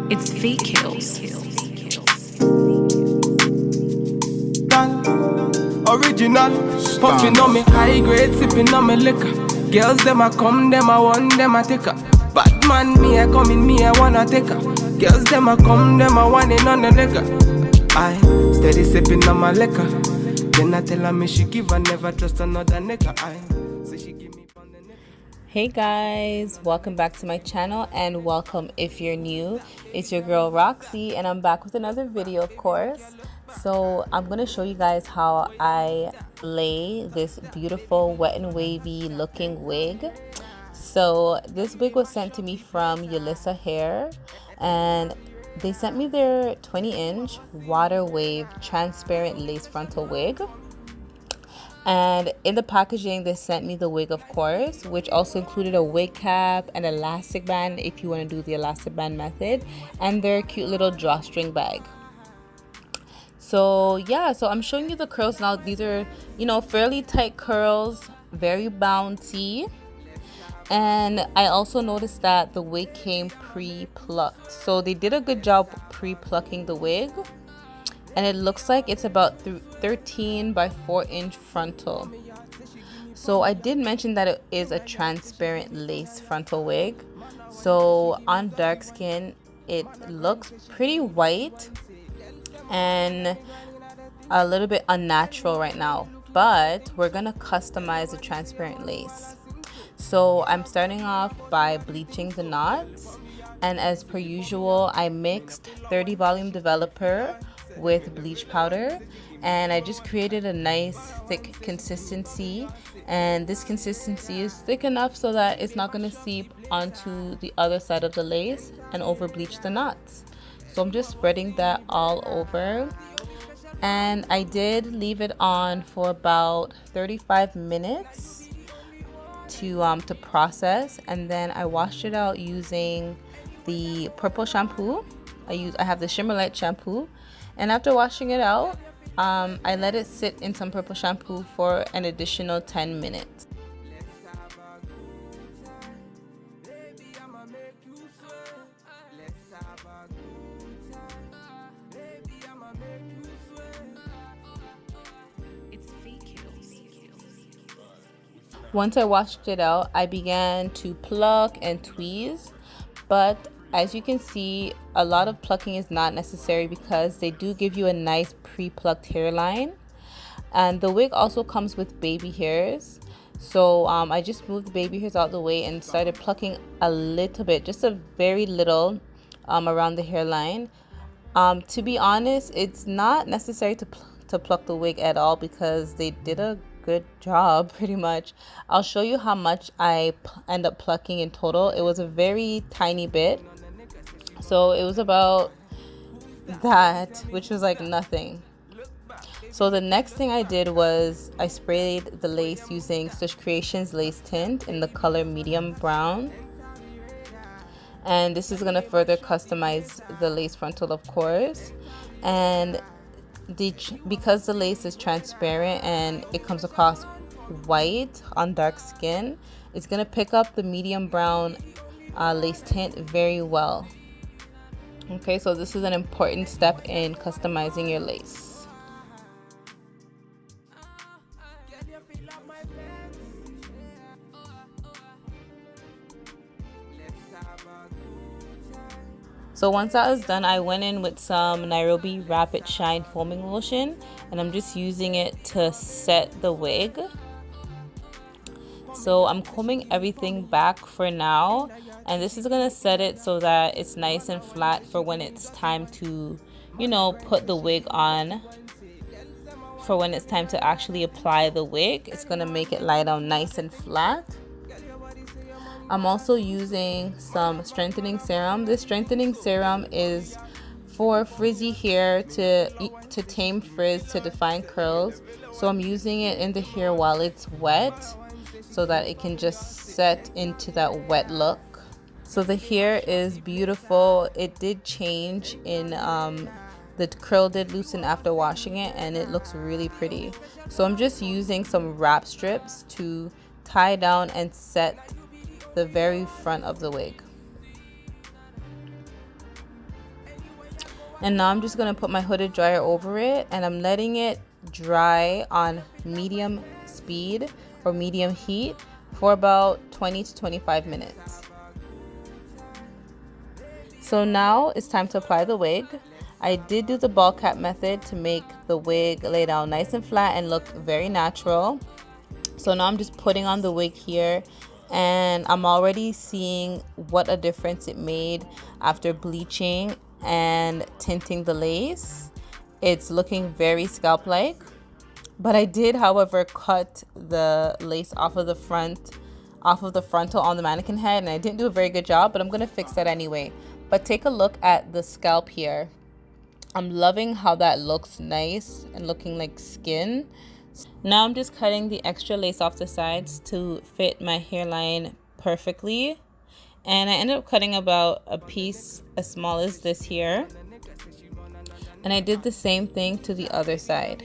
It's fake kills. Original, puffin' on me high grade, sipping on me liquor. Girls them a come, them a want, them a take her. Bad man, me a come in, me a wanna take her. Girls them a come, them a want it on the liquor. I steady sipping on my liquor. Then I tell her me she give her, never trust another nigga. I say she give me on the nigga. Hey guys, welcome back to my channel, and welcome if you're new. It's your girl Roxy, and I'm back with another video, of course. So I'm going to show you guys how I lay this beautiful wet and wavy looking wig. So this wig was sent to me from Yolissa Hair, and they sent me their 20-inch water wave transparent lace frontal wig. And in the packaging, they sent me the wig, of course, which also included a wig cap and elastic band if you want to do the elastic band method, and their cute little drawstring bag. So yeah, so I'm showing you the curls now. These are, fairly tight curls, very bouncy. And I also noticed that the wig came pre-plucked. So they did a good job pre-plucking the wig. And it looks like it's about 13 by 4-inch frontal. So I did mention that it is a transparent lace frontal wig. So on dark skin, it looks pretty white and a little bit unnatural right now. But we're gonna customize the transparent lace. So I'm starting off by bleaching the knots. And as per usual, I mixed 30 volume developer with bleach powder, and I just created a nice thick consistency, and this consistency is thick enough so that it's not going to seep onto the other side of the lace and over bleach the knots. So I'm just spreading that all over, and I did leave it on for about 35 minutes to process, and then I washed it out using the purple shampoo. I have the Shimmer Light shampoo. And after washing it out, I let it sit in some purple shampoo for an additional 10 minutes. It's fake kills. Once I washed it out, I began to pluck and tweeze, but as you can see, a lot of plucking is not necessary because they do give you a nice pre-plucked hairline. And the wig also comes with baby hairs. So I just moved the baby hairs out of the way and started plucking a little bit, just a very little around the hairline. To be honest, it's not necessary to pluck the wig at all because they did a good job pretty much. I'll show you how much I end up plucking in total. It was a very tiny bit. So it was about that, which was like nothing. So the next thing I did was I sprayed the lace using Stitch Creations lace tint in the color medium brown. And this is going to further customize the lace frontal, of course. And because the lace is transparent and it comes across white on dark skin, it's going to pick up the medium brown lace tint very well. Okay, so this is an important step in customizing your lace. So once that was done, I went in with some Nairobi Rapid Shine foaming lotion, and I'm just using it to set the wig. So I'm combing everything back for now, and this is gonna set it so that it's nice and flat for when it's time to, put the wig on. For when it's time to actually apply the wig, it's gonna make it lie down nice and flat. I'm also using some strengthening serum. This strengthening serum is for frizzy hair to tame frizz, to define curls. So I'm using it in the hair while it's wet, so that it can just set into that wet look. So the hair is beautiful. It did change in the curl did loosen after washing it, and it looks really pretty. So I'm just using some wrap strips to tie down and set the very front of the wig. And now I'm just going to put my hooded dryer over it, and I'm letting it dry on medium speed or medium heat for about 20 to 25 minutes. So now it's time to apply the wig. I did do the ball cap method to make the wig lay down nice and flat and look very natural. So now I'm just putting on the wig here, and I'm already seeing what a difference it made after bleaching and tinting the lace. It's looking very scalp-like. But I did, however, cut the lace off of the frontal on the mannequin head, and I didn't do a very good job, but I'm gonna fix that anyway. But take a look at the scalp here. I'm loving how that looks nice and looking like skin. Now I'm just cutting the extra lace off the sides to fit my hairline perfectly. And I ended up cutting about a piece as small as this here. And I did the same thing to the other side.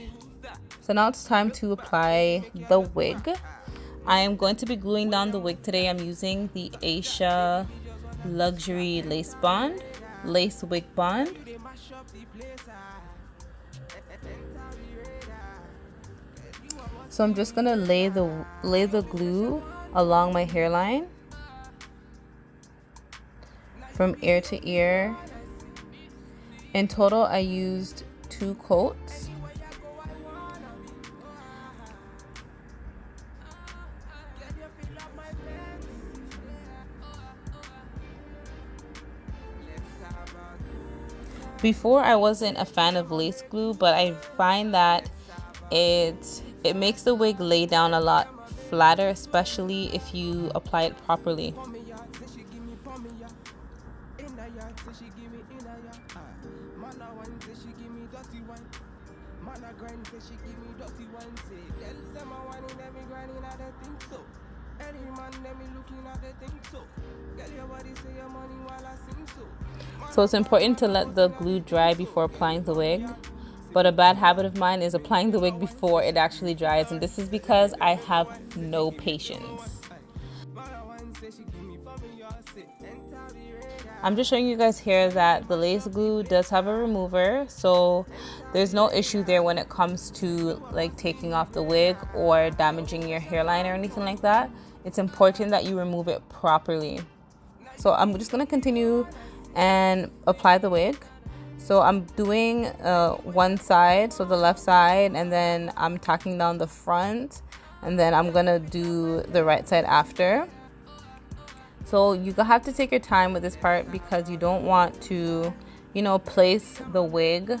So now it's time to apply the wig. I am going to be gluing down the wig today. I'm using the Asia Luxury Lace Wig Bond. So I'm just gonna lay the glue along my hairline from ear to ear. In total, I used 2 coats. Before, I wasn't a fan of lace glue, but I find that it makes the wig lay down a lot flatter, especially if you apply it properly. So it's important to let the glue dry before applying the wig. But a bad habit of mine is applying the wig before it actually dries, and this is because I have no patience. I'm just showing you guys here that the lace glue does have a remover, so there's no issue there when it comes to like taking off the wig or damaging your hairline or anything like that. It's important that you remove it properly. So I'm just gonna continue and apply the wig. So I'm doing one side, so the left side, and then I'm tacking down the front, and then I'm gonna do the right side after. So you have to take your time with this part because you don't want to, place the wig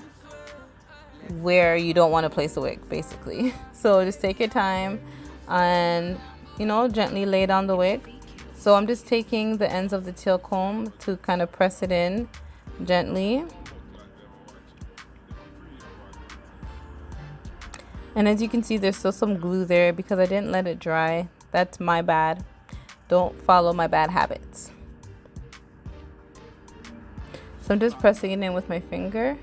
where you don't want to place the wig, basically. So just take your time and, gently lay down the wig. So I'm just taking the ends of the tail comb to kind of press it in gently. And as you can see, there's still some glue there because I didn't let it dry. That's my bad. Don't follow my bad habits. So I'm just pressing it in with my finger.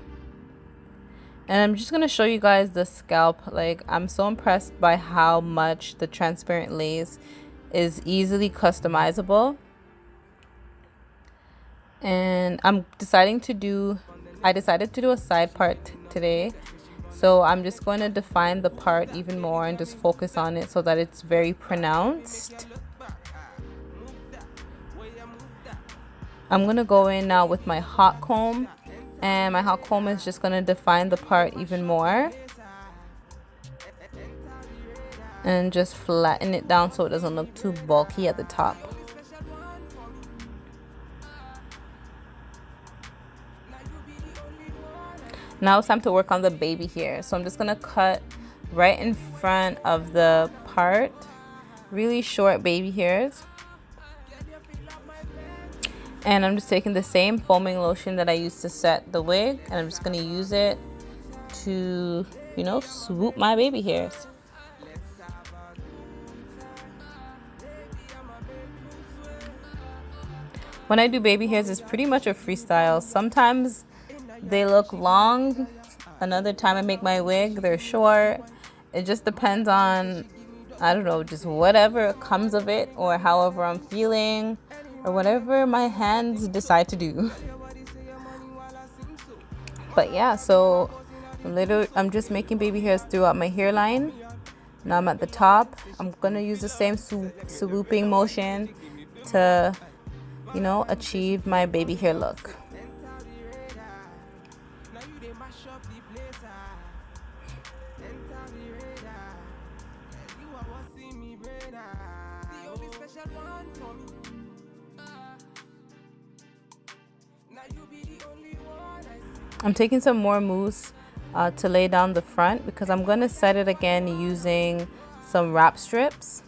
And I'm just going to show you guys the scalp. Like, I'm so impressed by how much the transparent lace is easily customizable. And I decided to do a side part today. So I'm just going to define the part even more and just focus on it so that it's very pronounced. I'm going to go in now with my hot comb, and my hot comb is just going to define the part even more and just flatten it down so it doesn't look too bulky at the top. Now it's time to work on the baby hair. So I'm just gonna cut right in front of the part, really short baby hairs. And I'm just taking the same foaming lotion that I used to set the wig, and I'm just gonna use it to, swoop my baby hairs. When I do baby hairs, it's pretty much a freestyle. Sometimes they look long. Another time I make my wig, they're short. It just depends on, I don't know, just whatever comes of it, or however I'm feeling, or whatever my hands decide to do. But yeah, so I'm just making baby hairs throughout my hairline. Now I'm at the top. I'm gonna use the same swooping motion to, you know, achieve my baby hair look. I'm taking some more mousse to lay down the front because I'm going to set it again using some wrap strips.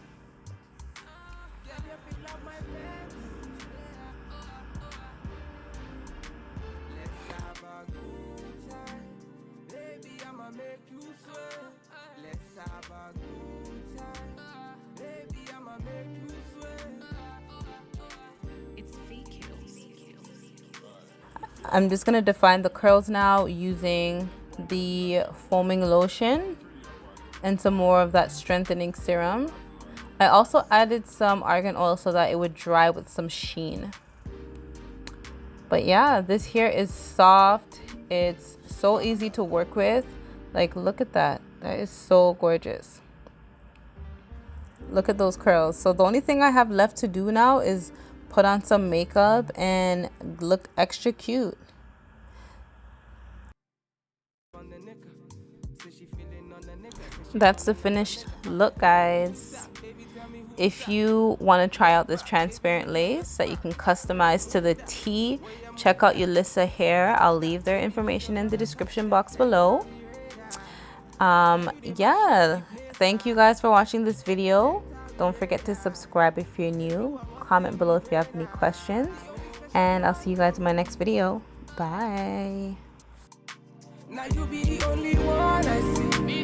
I'm just going to define the curls now using the foaming lotion and some more of that strengthening serum. I also added some argan oil so that it would dry with some sheen. But yeah, this hair is soft. It's so easy to work with. Like, look at that. That is so gorgeous. Look at those curls. So the only thing I have left to do now is put on some makeup and look extra cute. That's the finished look, guys. If you want to try out this transparent lace that you can customize to the T, check out Yolissa Hair. I'll leave their information in the description box below. Yeah, thank you guys for watching this video. Don't forget to subscribe if you're new. Comment below if you have any questions, and I'll see you guys in my next video. Bye. Now you be the only one I see.